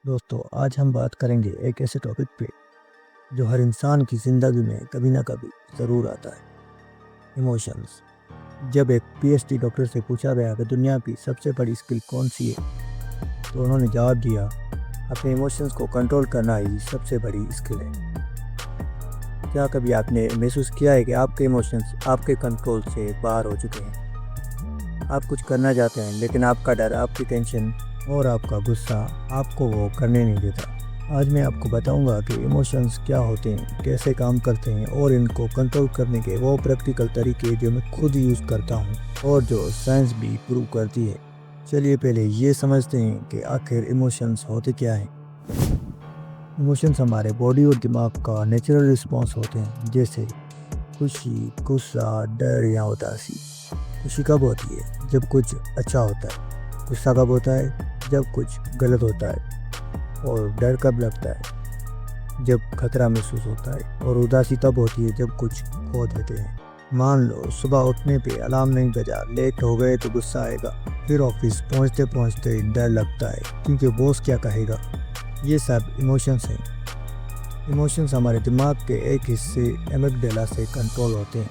दोस्तों, आज हम बात करेंगे एक ऐसे टॉपिक पे जो हर इंसान की ज़िंदगी में कभी ना कभी ज़रूर आता है। इमोशंस। जब एक पीएचडी डॉक्टर से पूछा गया कि दुनिया की सबसे बड़ी स्किल कौन सी है, तो उन्होंने जवाब दिया, अपने इमोशंस को कंट्रोल करना ही सबसे बड़ी स्किल है। क्या कभी आपने महसूस किया है कि आपके इमोशंस आपके कंट्रोल से बाहर हो चुके हैं? आप कुछ करना चाहते हैं लेकिन आपका डर, आपकी टेंशन और आपका गुस्सा आपको वो करने नहीं देता। आज मैं आपको बताऊंगा कि इमोशंस क्या होते हैं, कैसे काम करते हैं और इनको कंट्रोल करने के वो प्रैक्टिकल तरीके जो मैं खुद यूज़ करता हूँ और जो साइंस भी प्रूव करती है। चलिए पहले ये समझते हैं कि आखिर इमोशंस होते क्या हैं। इमोशंस हमारे बॉडी और दिमाग का नेचुरल रिस्पॉन्स होते हैं, जैसे खुशी, गुस्सा, डर या उदासी। खुशी कब होती है? जब कुछ अच्छा होता है। गुस्सा कब होता है? जब कुछ गलत होता है। और डर कब लगता है? जब खतरा महसूस होता है। और उदासी तब होती है जब कुछ खो देते हैं। मान लो सुबह उठने पे अलार्म नहीं बजा, लेट हो गए तो गुस्सा आएगा। फिर ऑफिस पहुंचते पहुंचते डर लगता है क्योंकि बॉस क्या कहेगा। ये सब इमोशंस हैं। इमोशंस हमारे दिमाग के एक हिस्से एमिगडाला से कंट्रोल होते हैं।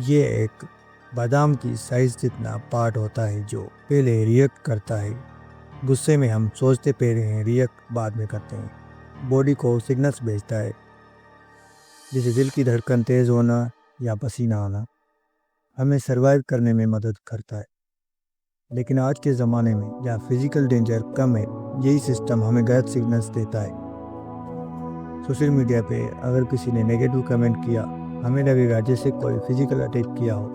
ये एक बादाम की साइज जितना पार्ट होता है जो पहले रिएक्ट करता है। गुस्से में हम सोचते पहले हैं, रिएक्ट बाद में करते हैं। बॉडी को सिग्नल्स भेजता है, जैसे दिल की धड़कन तेज़ होना या पसीना आना। हमें सर्वाइव करने में मदद करता है। लेकिन आज के ज़माने में जहाँ फिजिकल डेंजर कम है, यही सिस्टम हमें गलत सिग्नल्स देता है। सोशल मीडिया पे अगर किसी ने नेगेटिव कमेंट किया, हमें लगेगा जैसे कोई फिजिकल अटैक किया हो।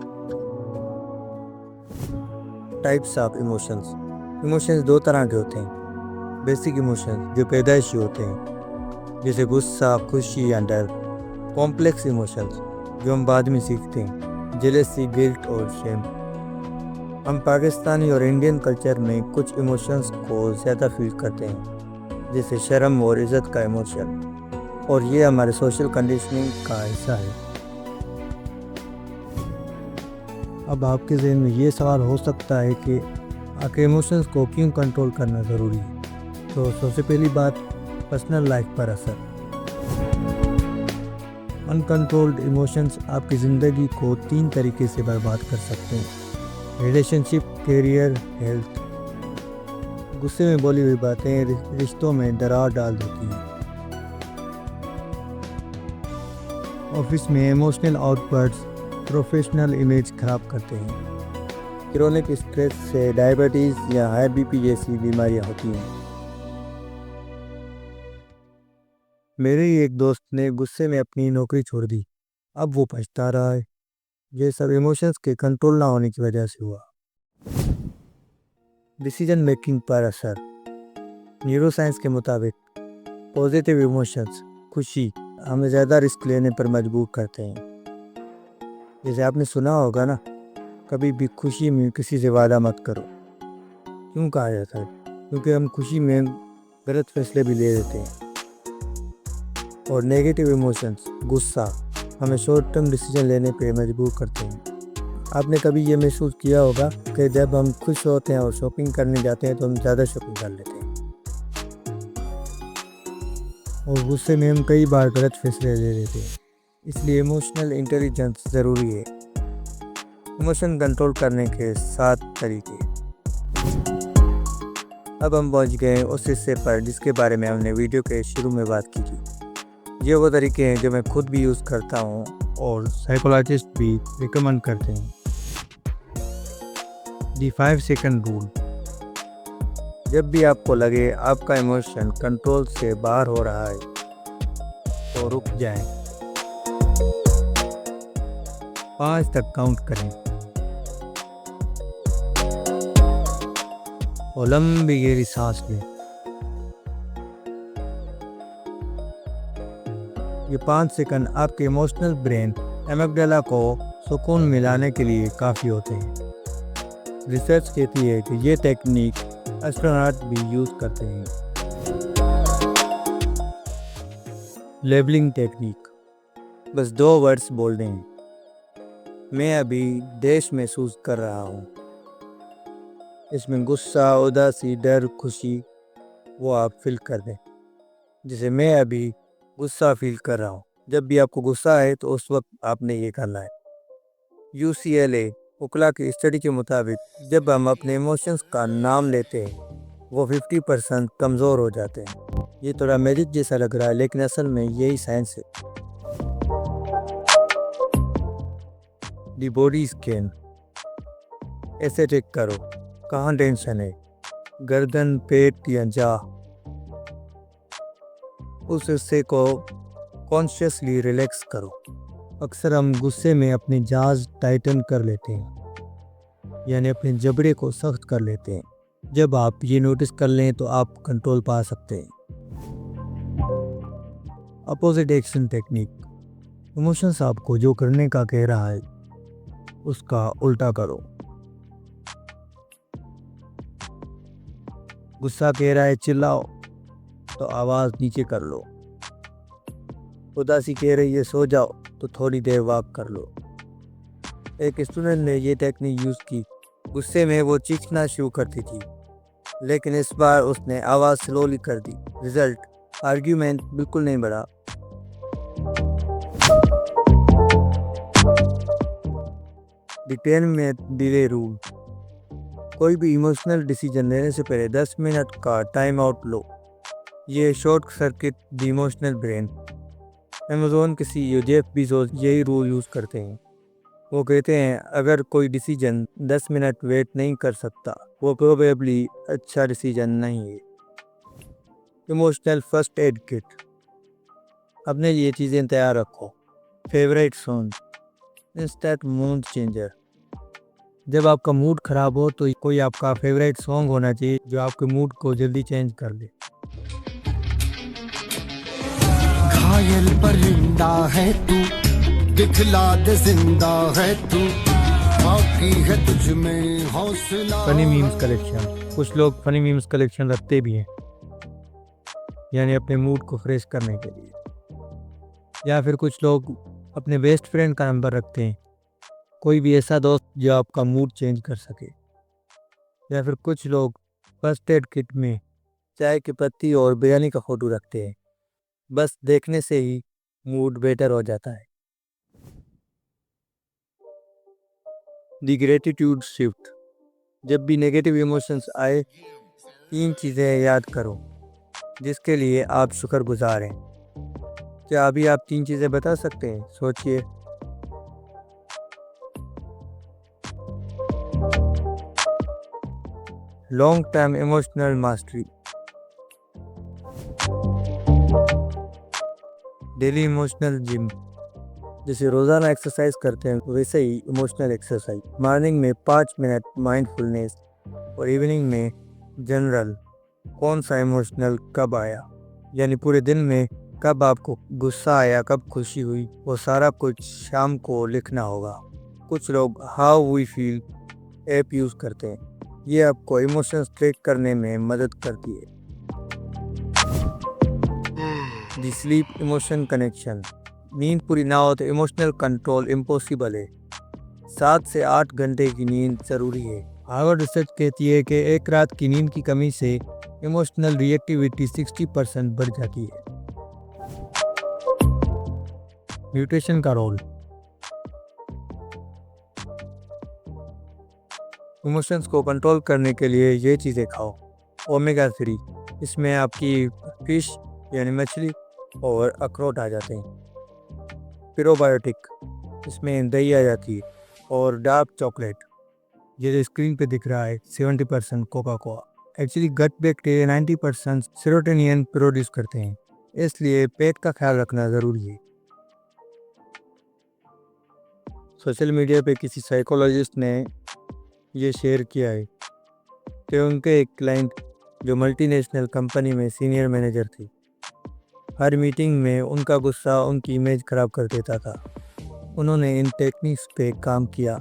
Types of emotions. इमोशंस दो तरह के होते हैं। बेसिक इमोशंस जो पैदाइशी होते हैं, जैसे गुस्सा, खुशी या डर। कॉम्प्लेक्स इमोशंस जो हम बाद में सीखते हैं, जेलसी, गिल्ट और शेम। हम पाकिस्तानी और इंडियन कल्चर में कुछ इमोशंस को ज़्यादा फील करते हैं, जैसे शर्म और इज़्ज़त का इमोशन, और ये हमारे सोशल कंडीशनिंग का हिस्सा है। अब आपके ज़हन में ये सवाल हो सकता है कि आखिर इमोशंस को क्यों कंट्रोल करना ज़रूरी है। तो सबसे पहली बात, पर्सनल लाइफ पर असर। अनकंट्रोल्ड इमोशंस आपकी ज़िंदगी को 3 तरीके से बर्बाद कर सकते हैं: रिलेशनशिप, करियर, हेल्थ। गुस्से में बोली हुई बातें रिश्तों में दरार डाल देती हैं। ऑफिस में इमोशनल आउटबर्ट्स प्रोफेशनल इमेज खराब करते हैं। क्रोनिक स्ट्रेस से डायबिटीज़ या हाई बीपी जैसी बीमारियां होती हैं। मेरे ही एक दोस्त ने गुस्से में अपनी नौकरी छोड़ दी। अब वो पछता रहा है। ये सब इमोशंस के कंट्रोल ना होने की वजह से हुआ। डिसीजन मेकिंग पर असर। न्यूरोसाइंस के मुताबिक पॉजिटिव इमोशंस, खुशी, हमें ज़्यादा रिस्क लेने पर मजबूर करते हैं। जैसे आपने सुना होगा ना, कभी भी खुशी में किसी से वादा मत करो। क्यों कहा जाता है? क्योंकि हम खुशी में गलत फैसले भी ले लेते हैं। और नेगेटिव इमोशंस, गुस्सा, हमें शॉर्ट टर्म डिसीजन लेने पे मजबूर करते हैं। आपने कभी ये महसूस किया होगा कि जब हम खुश होते हैं और शॉपिंग करने जाते हैं तो हम ज़्यादा शॉपिंग कर लेते हैं, और गुस्से में हम कई बार गलत फैसले ले लेते हैं। इसलिए इमोशनल इंटेलिजेंस ज़रूरी है। इमोशन कंट्रोल करने के 7 तरीके। अब हम पहुंच गए उस हिस्से पर जिसके बारे में हमने वीडियो के शुरू में बात की थी। ये वो तरीके हैं जो मैं खुद भी यूज़ करता हूँ और साइकोलॉजिस्ट भी रिकमेंड करते हैं। दी 5 सेकंड रूल। जब भी आपको लगे आपका इमोशन कंट्रोल से बाहर हो रहा है, तो रुक जाएं। 5 तक काउंट करें और लंबी गहरी सांस लें। ये 5 सेकंड आपके इमोशनल ब्रेन एमिगडाला को सुकून मिलाने के लिए काफ़ी होते हैं। रिसर्च कहती है कि ये टेक्निक एस्ट्रोनॉट भी यूज़ करते हैं। Labelling technique. बस 2 वर्ड्स बोल दें, मैं अभी देश महसूस कर रहा हूँ। इसमें गुस्सा, उदासी, डर, खुशी वो आप फील कर दें। जैसे मैं अभी गुस्सा फील कर रहा हूँ। जब भी आपको गुस्सा आए तो उस वक्त आपने ये करना है। UCLA ओकला की स्टडी के मुताबिक जब हम अपने इमोशंस का नाम लेते हैं वो 50% कमज़ोर हो जाते हैं। ये थोड़ा मैजिक जैसा लग रहा है लेकिन असल में यही साइंस है। दी बॉडी स्कैन ऐसे चेक करो कहाँ टेंशन है, गर्दन, पेट या जाह। उस हिस्से को कॉन्शियसली रिलैक्स करो। अक्सर हम गुस्से में अपनी जाज़ टाइटन कर लेते हैं, यानी अपने जबड़े को सख्त कर लेते हैं। जब आप ये नोटिस कर लें तो आप कंट्रोल पा सकते हैं। Opposite action technique. इमोशंस आपको जो करने का कह रहा है उसका उल्टा करो। गुस्सा कह रहा है चिल्लाओ, तो आवाज़ नीचे कर लो। उदासी कह रही है सो जाओ, तो थोड़ी देर वॉक कर लो। एक स्टूडेंट ने ये टेक्निक यूज़ की। गुस्से में वो चीखना शुरू करती थी, लेकिन इस बार उसने आवाज़ स्लोली कर दी। रिजल्ट, आर्ग्यूमेंट बिल्कुल नहीं बढ़ा। The 10 minute delay rule. कोई भी इमोशनल डिसीजन लेने से पहले 10 मिनट का टाइम आउट लो। ये short circuit the emotional brain. Amazon के CEO जेफ बेज़ोस यही रूल यूज़ करते हैं। वो कहते हैं अगर कोई डिसीजन 10 मिनट वेट नहीं कर सकता वो प्रोबेबली अच्छा डिसीजन नहीं है। Emotional first aid kit. अपने लिए चीज़ें तैयार रखो। Favourite song, instant mood changer. जब आपका मूड ख़राब हो तो कोई आपका फेवरेट सॉन्ग होना चाहिए जो आपके मूड को जल्दी चेंज कर दे। घायल परिंदा है तू, दिखला दे जिंदा है तू, बाकी है तुझ में हौसला। Funny memes collection. कुछ लोग फनी मीम्स कलेक्शन रखते भी हैं, यानी अपने मूड को फ्रेश करने के लिए। या फिर कुछ लोग अपने बेस्ट फ्रेंड का नंबर रखते हैं, कोई भी ऐसा दोस्त जो आपका मूड चेंज कर सके। या फिर कुछ लोग फर्स्ट एड किट में चाय की पत्ती और बिरयानी का फोटो रखते हैं, बस देखने से ही मूड बेटर हो जाता है। The gratitude shift. जब भी नेगेटिव इमोशंस आए 3 चीज़ें याद करो जिसके लिए आप शुक्रगुजार हैं। क्या अभी आप 3 चीज़ें बता सकते हैं? सोचिए। Long term emotional mastery. Daily emotional gym. जैसे रोज़ाना एक्सरसाइज करते हैं वैसे ही इमोशनल एक्सरसाइज। मॉर्निंग में 5 मिनट माइंडफुलनेस और इवनिंग में जनरल कौन सा इमोशनल कब आया, यानी पूरे दिन में कब आपको गुस्सा आया, कब खुशी हुई, वो सारा कुछ शाम को लिखना होगा। कुछ लोग how we feel app use करते हैं, ये आपको इमोशंस ट्रैक करने में मदद करती है। The sleep emotion connection. नींद पूरी ना हो तो इमोशनल कंट्रोल इम्पॉसिबल है। 7 से 8 घंटे की नींद ज़रूरी है। हार्वर्ड रिसर्च कहती है कि एक रात की नींद की कमी से इमोशनल रिएक्टिविटी 60% बढ़ जाती है। न्यूट्रिशन का रोल। इमोशंस को कंट्रोल करने के लिए ये चीज़ें खाओ। ओमेगा 3, इसमें आपकी फिश यानी मछली और अखरोट आ जाते हैं। प्रोबायोटिक, इसमें दही आ जाती है। और डार्क चॉकलेट, ये जो स्क्रीन पे दिख रहा है 70% Coca Cola. Actually gut bacteria 90% serotonin produce करते हैं, इसलिए पेट का ख्याल रखना ज़रूरी है। सोशल मीडिया पे किसी साइकोलॉजिस्ट ने ये शेयर किया है कि उनके एक क्लाइंट जो मल्टीनेशनल कंपनी में सीनियर मैनेजर थे, हर मीटिंग में उनका गुस्सा उनकी इमेज ख़राब कर देता था। उन्होंने इन टेक्निक्स पे काम किया।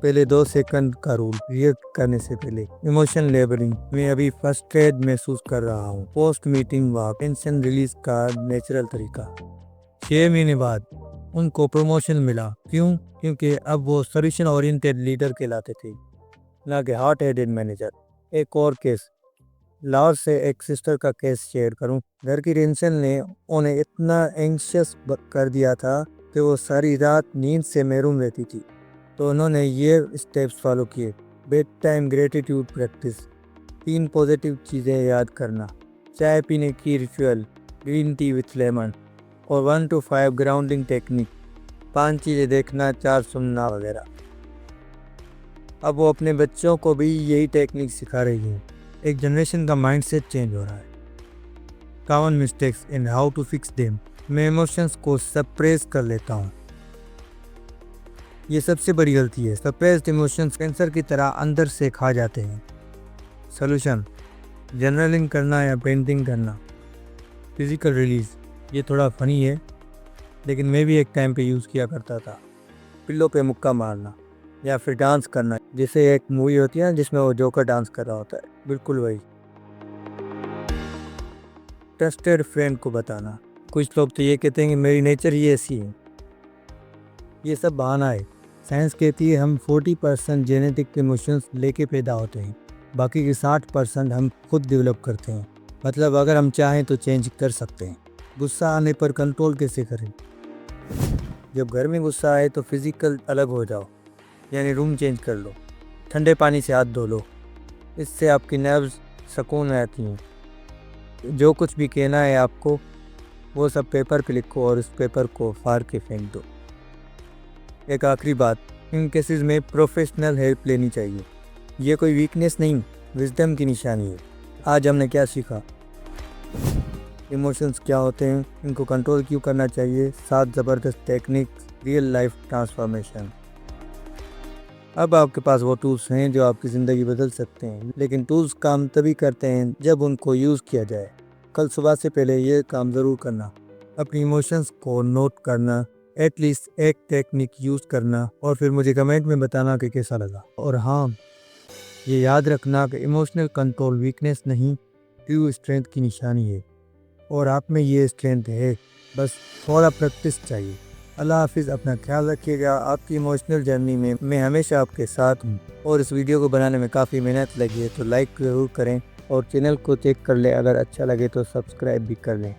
पहले 2 सेकंड का रूल, रिएक्ट करने से पहले। इमोशन लेबलिंग, मैं अभी फ्रस्ट्रेटेड महसूस कर रहा हूँ। Post meeting walk, tension release का नेचुरल तरीका। 6 महीने बाद उनको प्रमोशन मिला। क्यों? क्योंकि अब वो सॉल्यूशन ओरिएंटेड लीडर कहलाते थे, ना कि हार्ट हेडेड मैनेजर। एक और केस, लाहौर से एक सिस्टर का केस शेयर करूं। घर की टेंशन ने उन्हें इतना एंग्शियस कर दिया था कि वो सारी रात नींद से महरूम रहती थी। तो उन्होंने ये स्टेप्स फॉलो किए। Bed time gratitude practice, 3 positive चीज़ें याद करना, चाय पीने की ritual, green tea with lemon, और 1 to 5 ग्राउंडिंग टेक्निक, 5 चीज़ें देखना, 4 सुनना वगैरह। अब वो अपने बच्चों को भी यही टेक्निक सिखा रही हैं। एक जनरेशन का माइंडसेट चेंज हो रहा है। Common mistakes in how to fix them. मैं इमोशंस को सप्रेस कर लेता हूँ। ये सबसे बड़ी गलती है। सप्रेस्ड इमोशंस कैंसर की तरह अंदर से खा जाते हैं। सॉल्यूशन, जर्नलिंग करना या पेंटिंग करना। फिजिकल रिलीज, ये थोड़ा फनी है लेकिन मैं भी एक टाइम पे यूज़ किया करता था। पिल्लों पे मुक्का मारना या फिर डांस करना, जैसे एक मूवी होती है जिसमें वो जोकर डांस कर रहा होता है, बिल्कुल वही। ट्रस्टेड फ्रेंड को बताना। कुछ लोग तो ये कहते हैं कि मेरी नेचर ही ऐसी है। ये सब बहाना है। साइंस कहती है हम 40% जेनेटिक इमोशंस लेके पैदा होते हैं, बाकी के 60% हम खुद डेवलप करते हैं। मतलब अगर हम चाहें तो चेंज कर सकते हैं। गुस्सा आने पर कंट्रोल कैसे करें? जब घर में गुस्सा आए तो फिजिकल अलग हो जाओ, यानी रूम चेंज कर लो, ठंडे पानी से हाथ धो लो। इससे आपकी नर्व्स सुकून रहती हैं। जो कुछ भी कहना है आपको वो सब पेपर पे लिखो और उस पेपर को फाड़ के फेंक दो। एक आखिरी बात, इन केसेस में प्रोफेशनल हेल्प लेनी चाहिए। ये कोई वीकनेस नहीं, विजडम की निशानी है। आज हमने क्या सीखा? इमोशंस क्या होते हैं, इनको कंट्रोल क्यों करना चाहिए, 7 ज़बरदस्त टेक्निक्स, रियल लाइफ ट्रांसफॉर्मेशन। अब आपके पास वो टूल्स हैं जो आपकी ज़िंदगी बदल सकते हैं, लेकिन टूल्स काम तभी करते हैं जब उनको यूज़ किया जाए। कल सुबह से पहले ये काम ज़रूर करना, अपनी इमोशंस को नोट करना, एटलीस्ट एक टेक्निक यूज़ करना, और फिर मुझे कमेंट में बताना कि कैसा लगा। और हाँ, ये याद रखना कि इमोशनल कंट्रोल वीकनेस नहीं, ट्रू स्ट्रेंथ की निशानी है, और आप में ये स्ट्रेंथ है, बस थोड़ा प्रैक्टिस चाहिए। अल्लाह हाफिज़, अपना ख्याल रखिएगा। आपकी इमोशनल जर्नी में मैं हमेशा आपके साथ हूँ। और इस वीडियो को बनाने में काफ़ी मेहनत लगी है, तो लाइक ज़रूर करें और चैनल को चेक कर लें। अगर अच्छा लगे तो सब्सक्राइब भी कर लें।